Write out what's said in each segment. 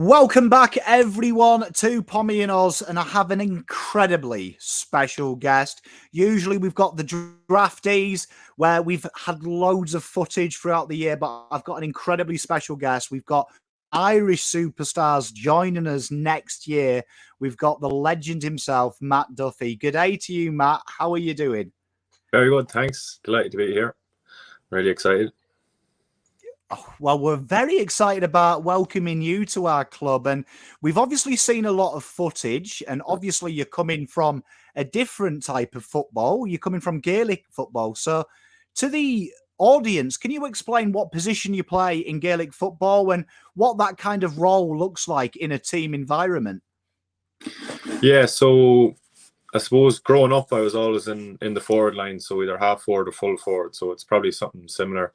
Welcome back, everyone, to Pommy and Oz, and I have an incredibly special guest. Usually we've got the draftees where we've had loads of footage throughout the year, but I've got an incredibly special guest. We've got Irish superstars joining us next year. We've got the legend himself, Matt Duffy. Good day to you, Matt. How are you doing? Very good, thanks. Delighted to be here. Really excited. Oh, well, we're very excited about welcoming you to our club. And we've obviously seen a lot of footage. And obviously, you're coming from a different type of football. You're coming from Gaelic football. So, to the audience, can you explain what position you play in Gaelic football and what that kind of role looks like in a team environment? Yeah, so I suppose growing up, I was always in the forward line. So either half forward or full forward. So it's probably something similar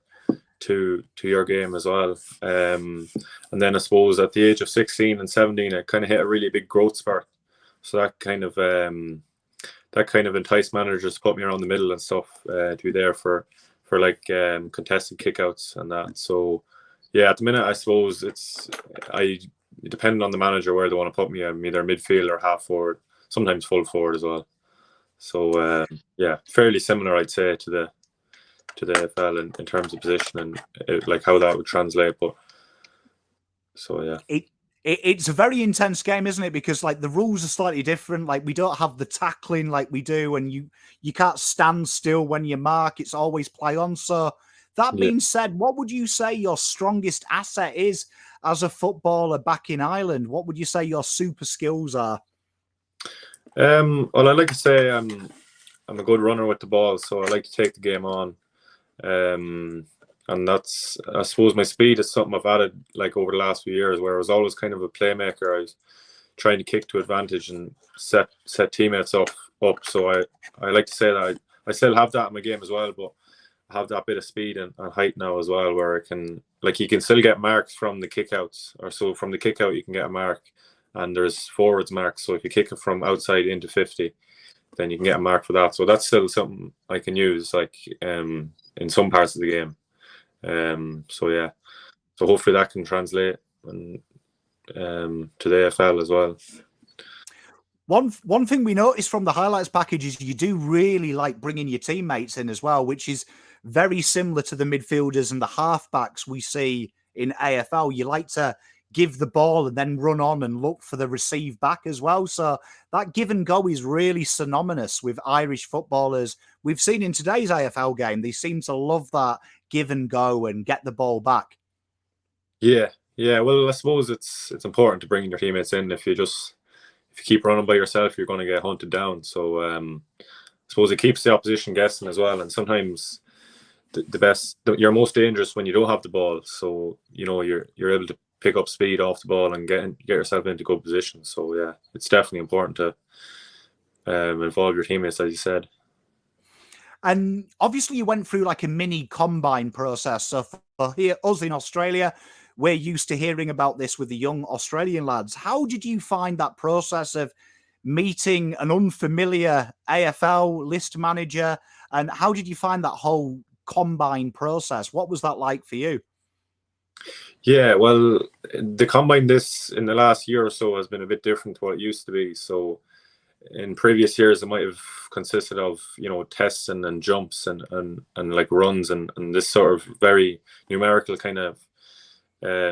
to your game as well. And then I suppose at the age of 16 and 17, I kind of hit a really big growth spurt. So that kind of enticed managers to put me around the middle and stuff, to be there for like contested kickouts and that. So yeah, at the minute I suppose depending on the manager where they want to put me, I'm either midfield or half forward, sometimes full forward as well. So yeah, fairly similar I'd say to the AFL in terms of position and like how that would translate. But so yeah, it's a very intense game, isn't it? Because like the rules are slightly different. Like we don't have the tackling like we do, and you can't stand still when you mark. It's always play on. So that being said, what would you say your strongest asset is as a footballer back in Ireland? What would you say your super skills are? Well, I like to say I'm a good runner with the ball, so I like to take the game on. And that's, I suppose, my speed is something I've added like over the last few years, where I was always kind of a playmaker. I was trying to kick to advantage and set teammates up. So I like to say that I still have that in my game as well, but I have that bit of speed and height now as well, where I can, like, you can still get marks from the kickouts, or so from the kickout you can get a mark, and there's forwards marks. So if you kick it from outside into 50, then you can get a mark for that. So that's still something I can use, like in some parts of the game. So yeah, so hopefully that can translate and to the AFL as well. One thing we noticed from the highlights package is you do really like bringing your teammates in as well, which is very similar to the midfielders and the halfbacks we see in AFL. You like to give the ball and then run on and look for the receive back as well. So that give and go is really synonymous with Irish footballers. We've seen in today's AFL game, they seem to love that give and go and get the ball back. Yeah. Well, I suppose it's important to bring your teammates in. If you keep running by yourself, you're going to get hunted down. So I suppose it keeps the opposition guessing as well. And sometimes you're most dangerous when you don't have the ball. So you're able to pick up speed off the ball and get yourself into good positions. So yeah, it's definitely important to involve your teammates, as you said. And obviously you went through like a mini combine process. So for here, us in Australia, we're used to hearing about this with the young Australian lads. How did you find that process of meeting an unfamiliar AFL list manager? And how did you find that whole combine process? What was that like for you? Yeah, well, the combine this in the last year or so has been a bit different to what it used to be. So in previous years, it might have consisted of, tests and jumps and like runs and this sort of very numerical kind of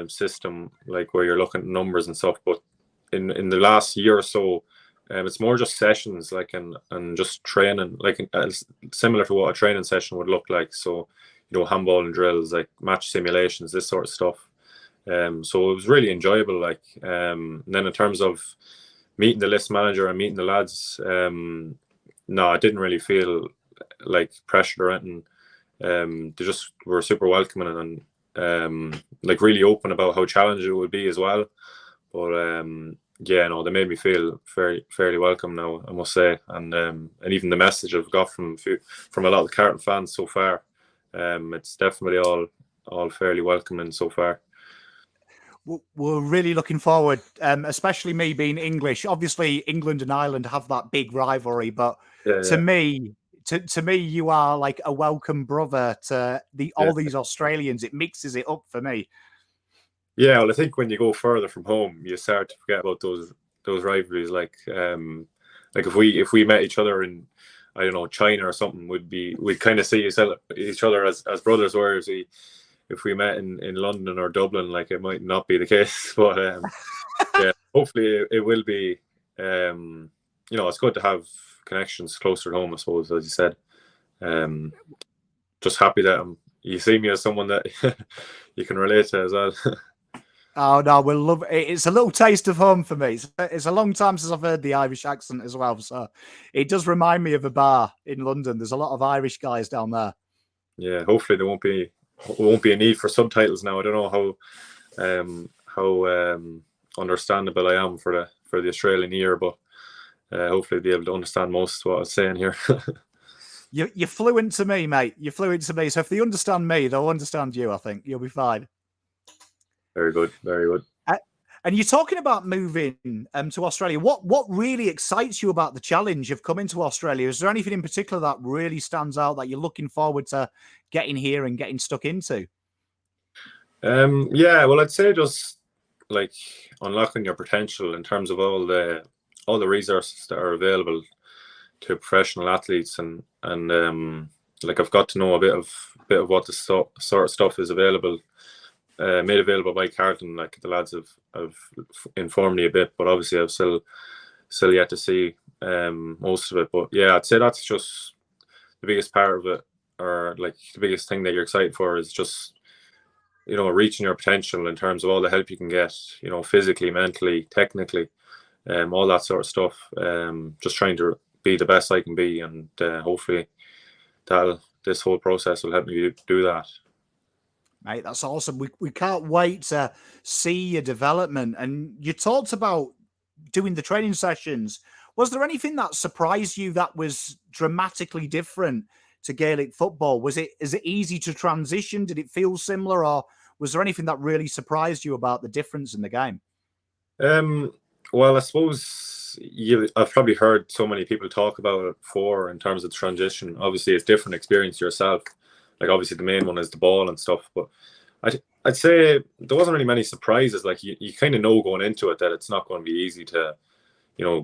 system, like where you're looking at numbers and stuff. But in the last year or so, it's more just sessions, like and just training, like similar to what a training session would look like. So handball and drills, like match simulations, this sort of stuff. So it was really enjoyable. Like and then in terms of meeting the list manager and meeting the lads, no, I didn't really feel like pressured or anything. They just were super welcoming and like really open about how challenging it would be as well. But yeah, no, they made me feel fairly welcome now, I must say. And even the message I've got from a lot of the Carlton fans so far, it's definitely all fairly welcoming so far. We're really looking forward, especially me being English. Obviously, England and Ireland have that big rivalry, but to me, you are like a welcome brother to all these Australians. It mixes it up for me. Yeah, well, I think when you go further from home, you start to forget about those rivalries. Like if we met each other in, I don't know, China or something, we'd kind of see each other as brothers. Whereas if we met in London or Dublin, like, it might not be the case. But yeah, hopefully it will be. It's good to have connections closer to home, I suppose, as you said. Just happy that you see me as someone that you can relate to as well. Oh no, we'll love it. It's a little taste of home for me. It's a long time since I've heard the Irish accent as well, so it does remind me of a bar in London. There's a lot of Irish guys down there. Yeah, hopefully there won't be a need for subtitles now. I don't know how understandable I am for the Australian ear, but hopefully be able to understand most of what I was saying here. You're fluent to me, mate. You're fluent to me. So if they understand me, they'll understand you. I think you'll be fine. Very good, very good. And you're talking about moving to Australia. What really excites you about the challenge of coming to Australia? Is there anything in particular that really stands out that you're looking forward to getting here and getting stuck into? Yeah, well, I'd say just like unlocking your potential in terms of all the resources that are available to professional athletes, and like I've got to know a bit of what the sort of stuff is available. Made available by Carlton. Like, the lads have informed me a bit, but obviously I've still yet to see most of it. But yeah, I'd say that's just the biggest part of it, or like the biggest thing that you're excited for, is just, reaching your potential in terms of all the help you can get, physically, mentally, technically, all that sort of stuff. Just trying to be the best I can be, and hopefully this whole process will help me do that. Mate, that's awesome. We can't wait to see your development. And you talked about doing the training sessions. Was there anything that surprised you that was dramatically different to Gaelic football? Is it easy to transition? Did it feel similar, or was there anything that really surprised you about the difference in the game? Well, I suppose I've probably heard so many people talk about it before in terms of the transition. Obviously, it's different experience yourself. Like, obviously the main one is the ball and stuff, but I'd say there wasn't really many surprises. Like, you kind of know going into it that it's not going to be easy to,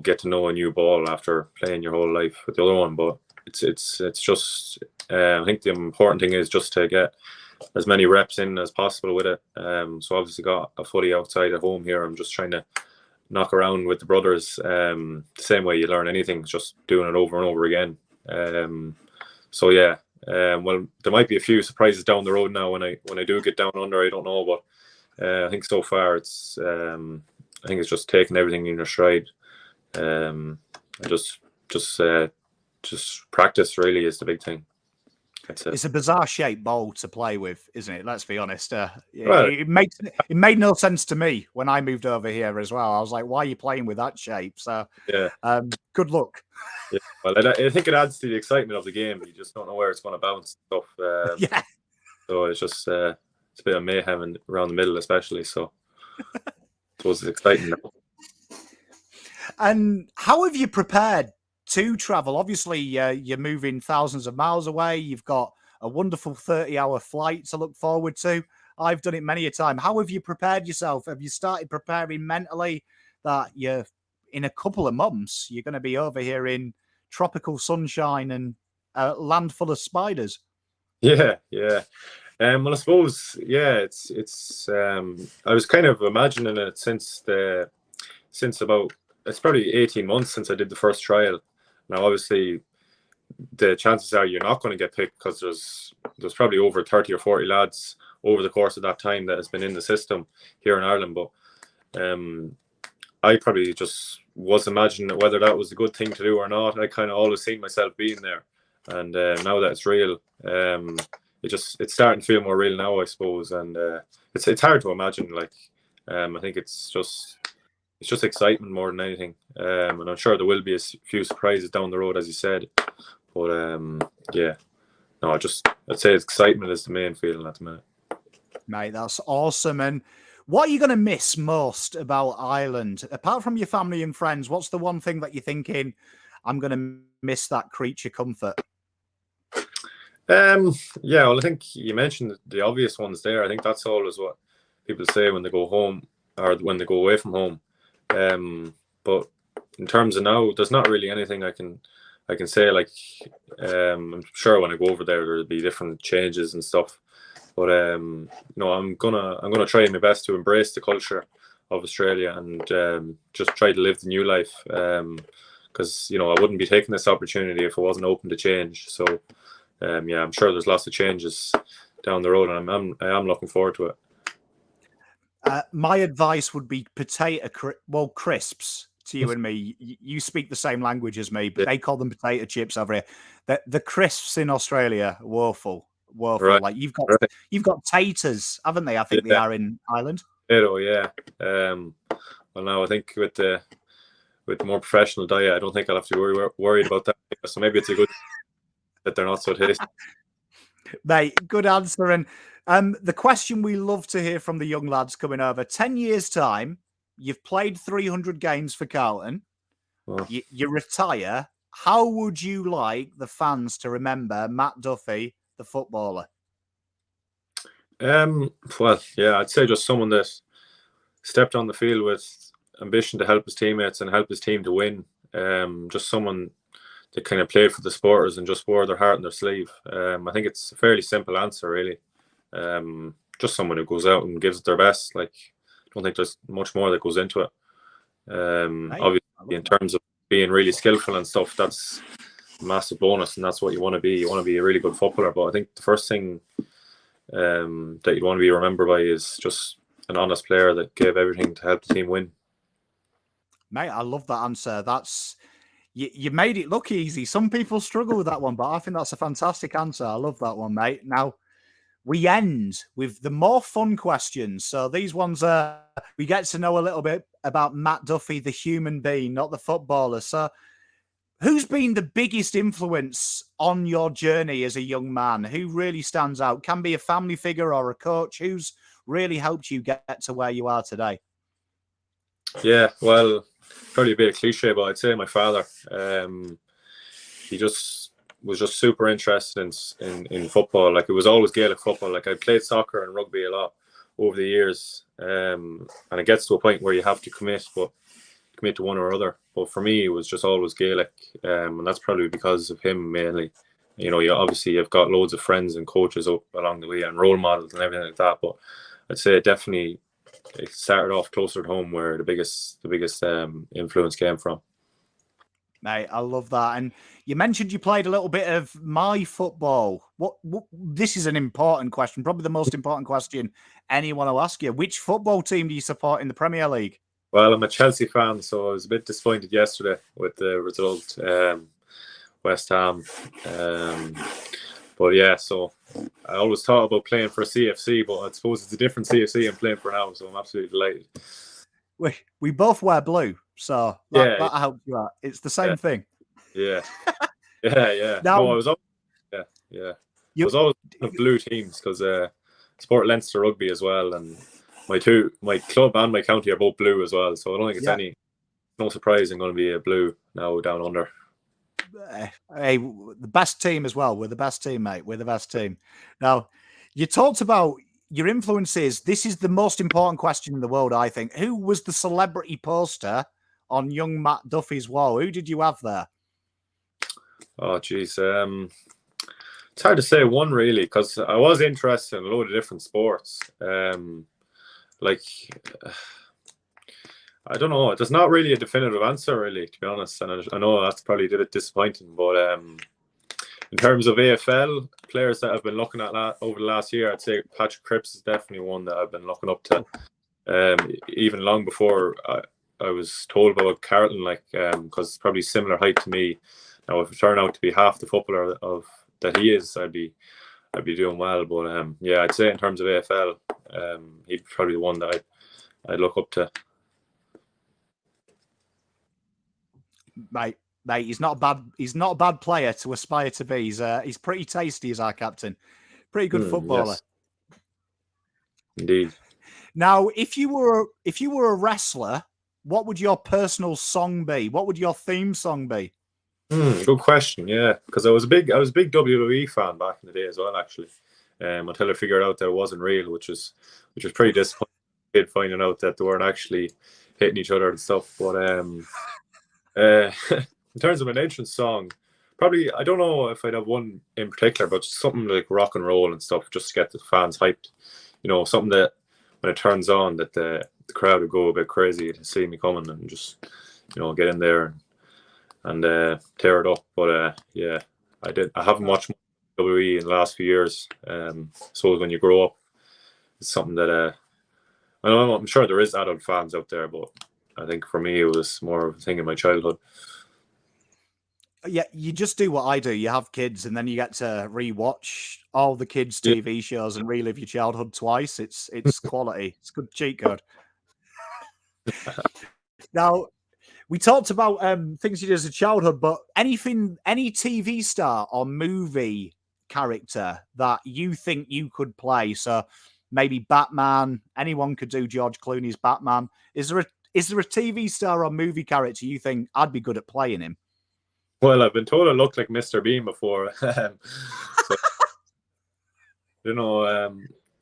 get to know a new ball after playing your whole life with the other one. But it's just, I think the important thing is just to get as many reps in as possible with it. So obviously got a footy outside at home here. I'm just trying to knock around with the brothers. The same way you learn anything, just doing it over and over again. So yeah. Well, there might be a few surprises down the road now when I do get down under. I don't know, but I think so far it's just taking everything in your stride. Just practice really is the big thing. It's a bizarre shaped ball to play with, isn't it? Let's be honest. Well, it made no sense to me when I moved over here as well. I was like, why are you playing with that shape? So yeah, good luck. Yeah, well, I think it adds to the excitement of the game. You just don't know where it's going to bounce and stuff. Yeah. So it's just it's a bit of mayhem around the middle, especially. So I suppose it's exciting now. And how have you prepared to travel? Obviously, you're moving thousands of miles away. You've got a wonderful 30-hour flight to look forward to. I've done it many a time. How have you prepared yourself? Have you started preparing mentally that you're in a couple of months, you're going to be over here in tropical sunshine and a land full of spiders? Yeah. Well, I suppose, yeah, it's I was kind of imagining it since about, it's probably 18 months since I did the first trial. Now, obviously, the chances are you're not going to get picked because there's probably over 30 or 40 lads over the course of that time that has been in the system here in Ireland. But I probably just was imagining whether that was a good thing to do or not. I kind of always seen myself being there, and now that it's real, it's starting to feel more real now, I suppose. And it's hard to imagine. Like, I think it's just excitement more than anything. And I'm sure there will be a few surprises down the road, as you said. But yeah, no, I'd say excitement is the main feeling at the minute. Mate, that's awesome. And what are you going to miss most about Ireland? Apart from your family and friends, what's the one thing that you're thinking, I'm going to miss that creature comfort? Yeah, well, I think you mentioned the obvious ones there. I think that's always what people say when they go home or when they go away from home. But in terms of now, there's not really anything I can say. Like, I'm sure when I go over there'll be different changes and stuff. But no, I'm gonna try my best to embrace the culture of Australia and just try to live the new life. Because I wouldn't be taking this opportunity if I wasn't open to change. So yeah, I'm sure there's lots of changes down the road, and I am looking forward to it. My advice would be crisps to you and me. You speak the same language as me, but they call them potato chips over here. The crisps in Australia, woeful. Right. Like you've got taters, haven't they? I think they are in Ireland. Potato, yeah. Well, now I think with the more professional diet, I don't think I'll have to be worried about that. So maybe it's a good that they're not so tasty. Mate, good answer. And the question we love to hear from the young lads coming over: 10 years' time, you've played 300 games for Carlton. Oh. You retire. How would you like the fans to remember Matt Duffy, the footballer? Well, yeah, I'd say just someone that stepped on the field with ambition to help his teammates and help his team to win. Just someone that kind of played for the supporters and just wore their heart on their sleeve. I think it's a fairly simple answer, really. Just someone who goes out and gives it their best. Like, I don't think there's much more that goes into it. Obviously, in terms of being really skillful and stuff, that's a massive bonus, and that's what you want to be. You want to be a really good footballer. But I think the first thing that you'd want to be remembered by is just an honest player that gave everything to help the team win. Mate, I love that answer. You made it look easy. Some people struggle with that one, but I think that's a fantastic answer. I love that one, mate. Now, we end with the more fun questions. So these ones we get to know a little bit about Matt Duffy, the human being, not the footballer. So who's been the biggest influence on your journey as a young man? Who really stands out? Can be a family figure or a coach. Who's really helped you get to where you are today? Yeah, well, probably a bit of cliche, but I'd say my father. He was just super interested in football. Like, it was always Gaelic football. Like, I played soccer and rugby a lot over the years, and it gets to a point where you have to commit to one or other. But for me, it was just always Gaelic, and that's probably because of him mainly. You've got loads of friends and coaches up along the way and role models and everything like that. But I'd say definitely it started off closer to home, where the biggest influence came from. Mate, I love that. And you mentioned you played a little bit of my football. What this is an important question, probably the most important question anyone will ask you. Which football team do you support in the Premier League? Well, I'm a Chelsea fan, so I was a bit disappointed yesterday with the result, West Ham. But yeah, so I always thought about playing for a CFC, but I suppose it's a different CFC I'm playing for now, so I'm absolutely delighted. We both wear blue, so that helps you out. It's the same thing. Yeah. Yeah. Now, no, I was always of blue teams because I support Leinster rugby as well, and my club and my county are both blue as well. So I don't think it's no surprise I'm going to be a blue now down under. Hey, the best team as well. We're the best team, mate. We're the best team. Now, you talked about your influences. This is the most important question in the world, I think. Who was the celebrity poster on young Matt Duffy's wall? Who did you have there? Oh, geez. It's hard to say one, really, because I was interested in a load of different sports. I don't know. There's not really a definitive answer, really, to be honest. And I know that's probably a bit disappointing. But in terms of AFL players that I've been looking at over the last year, I'd say Patrick Cripps is definitely one that I've been looking up to. Even long before I was told about Carlton, because it's probably similar height to me. Now, if it turned out to be half the footballer that he is, I'd be doing well. But yeah, I'd say in terms of AFL, he'd be probably the one that I'd look up to. Mate, he's not a bad player to aspire to be. He's pretty tasty as our captain. Pretty good footballer. Yes. Indeed. Now, if you were a wrestler, what would your personal song be? What would your theme song be? Good question. Yeah, because I was a big WWE fan back in the day as well, actually. Until I figured out that it wasn't real, which was pretty disappointing. kid finding out that they weren't actually hitting each other and stuff. But in terms of an entrance song, probably, I don't know if I'd have one in particular, but something like rock and roll and stuff, just to get the fans hyped. Something that when it turns on, that the crowd would go a bit crazy to see me coming and just, get in there and tear it up. But yeah, I haven't watched WWE in the last few years. So when you grow up, it's something that I'm sure there is adult fans out there, but I think for me it was more of a thing in my childhood. Yeah, you just do what I do. You have kids, and then you get to rewatch all the kids' TV shows and relive your childhood twice. It's quality. It's good cheat code. Now, we talked about things you did as a childhood, but any TV star or movie character that you think you could play? So maybe Batman. Anyone could do George Clooney's Batman. Is there a TV star or movie character you think I'd be good at playing him? Well, I've been told I look like Mr. Bean before. So,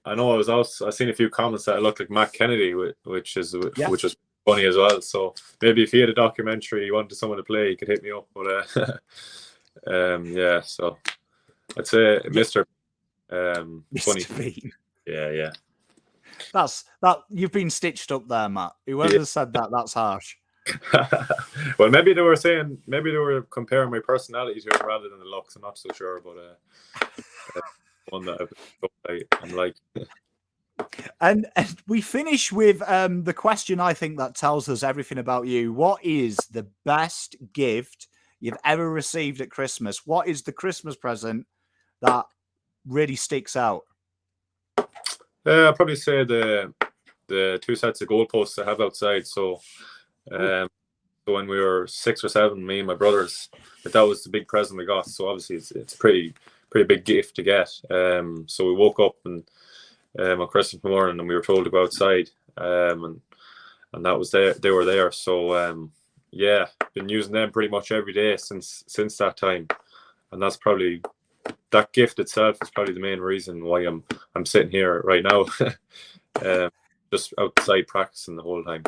I know I've seen a few comments that I look like Matt Kennedy, which was funny as well. So maybe if he had a documentary he wanted someone to play, he could hit me up. But yeah, so I'd say Mr. Funny. Bean. Yeah. That's you've been stitched up there, Matt. Whoever said that, that's harsh. Well, maybe they were comparing my personality to him rather than the looks. I'm not so sure, but one that I'm like. And we finish with the question I think that tells us everything about you. What is the best gift you've ever received at Christmas? What is the Christmas present that really sticks out? I'd probably say the 2 sets of goalposts I have outside. So when we were 6 or 7, me and my brothers, that was the big present we got. So obviously it's a pretty big gift to get. So we woke up and on Christmas morning and we were told to go outside, and that was there. They were there. So yeah, been using them pretty much every day since that time, and that's probably, that gift itself is probably the main reason why I'm sitting here right now, just outside practicing the whole time.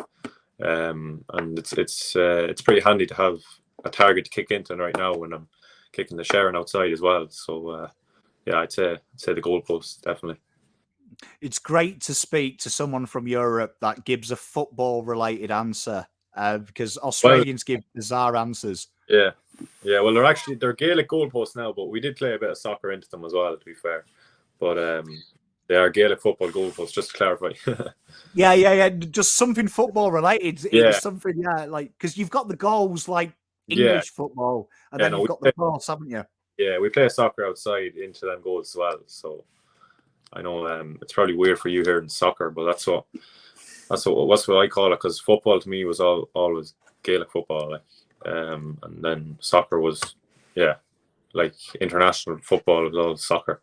And it's pretty handy to have a target to kick into right now when I'm kicking the Sharon outside as well. So yeah, I'd say the goalpost, definitely. It's great to speak to someone from Europe that gives a football related answer, because Australians give bizarre answers. Yeah. Well, they're Gaelic goalposts now, but we did play a bit of soccer into them as well, to be fair. But they are Gaelic football goalposts, just to clarify. Yeah. Just something football related. Yeah. It's something, like, because you've got the goals like English football, and then you've got the posts, haven't you? Yeah, we play soccer outside into them goals as well. So I know it's probably weird for you here in soccer, but that's what I call it, because football to me was always Gaelic football, like, and then soccer was, like international football was all soccer.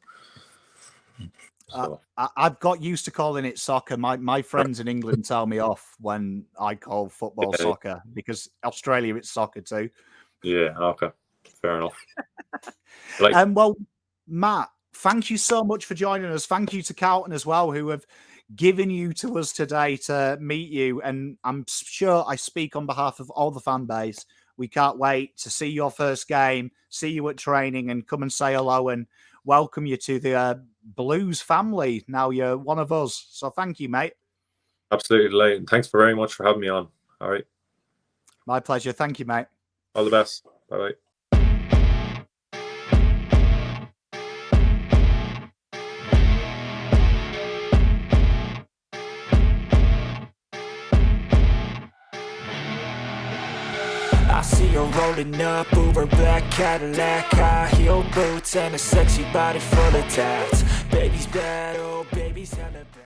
So. I've got used to calling it soccer. My friends in England tell me off when I call football soccer, because Australia it's soccer too. Yeah, okay, fair enough. Well, Matt, thank you so much for joining us. Thank you to Carlton as well, who have given you to us today to meet you. And I'm sure I speak on behalf of all the fan base. We can't wait to see your first game, see you at training, and come and say hello and welcome you to the Blues family. Now you're one of us. So thank you, mate. Absolutely delighted. Thanks very much for having me on. All right. My pleasure. Thank you, mate. All the best. Bye-bye. I see her rolling up, Uber black Cadillac, high heel boots and a sexy body full of tats. Baby's bad, oh baby's hella bad.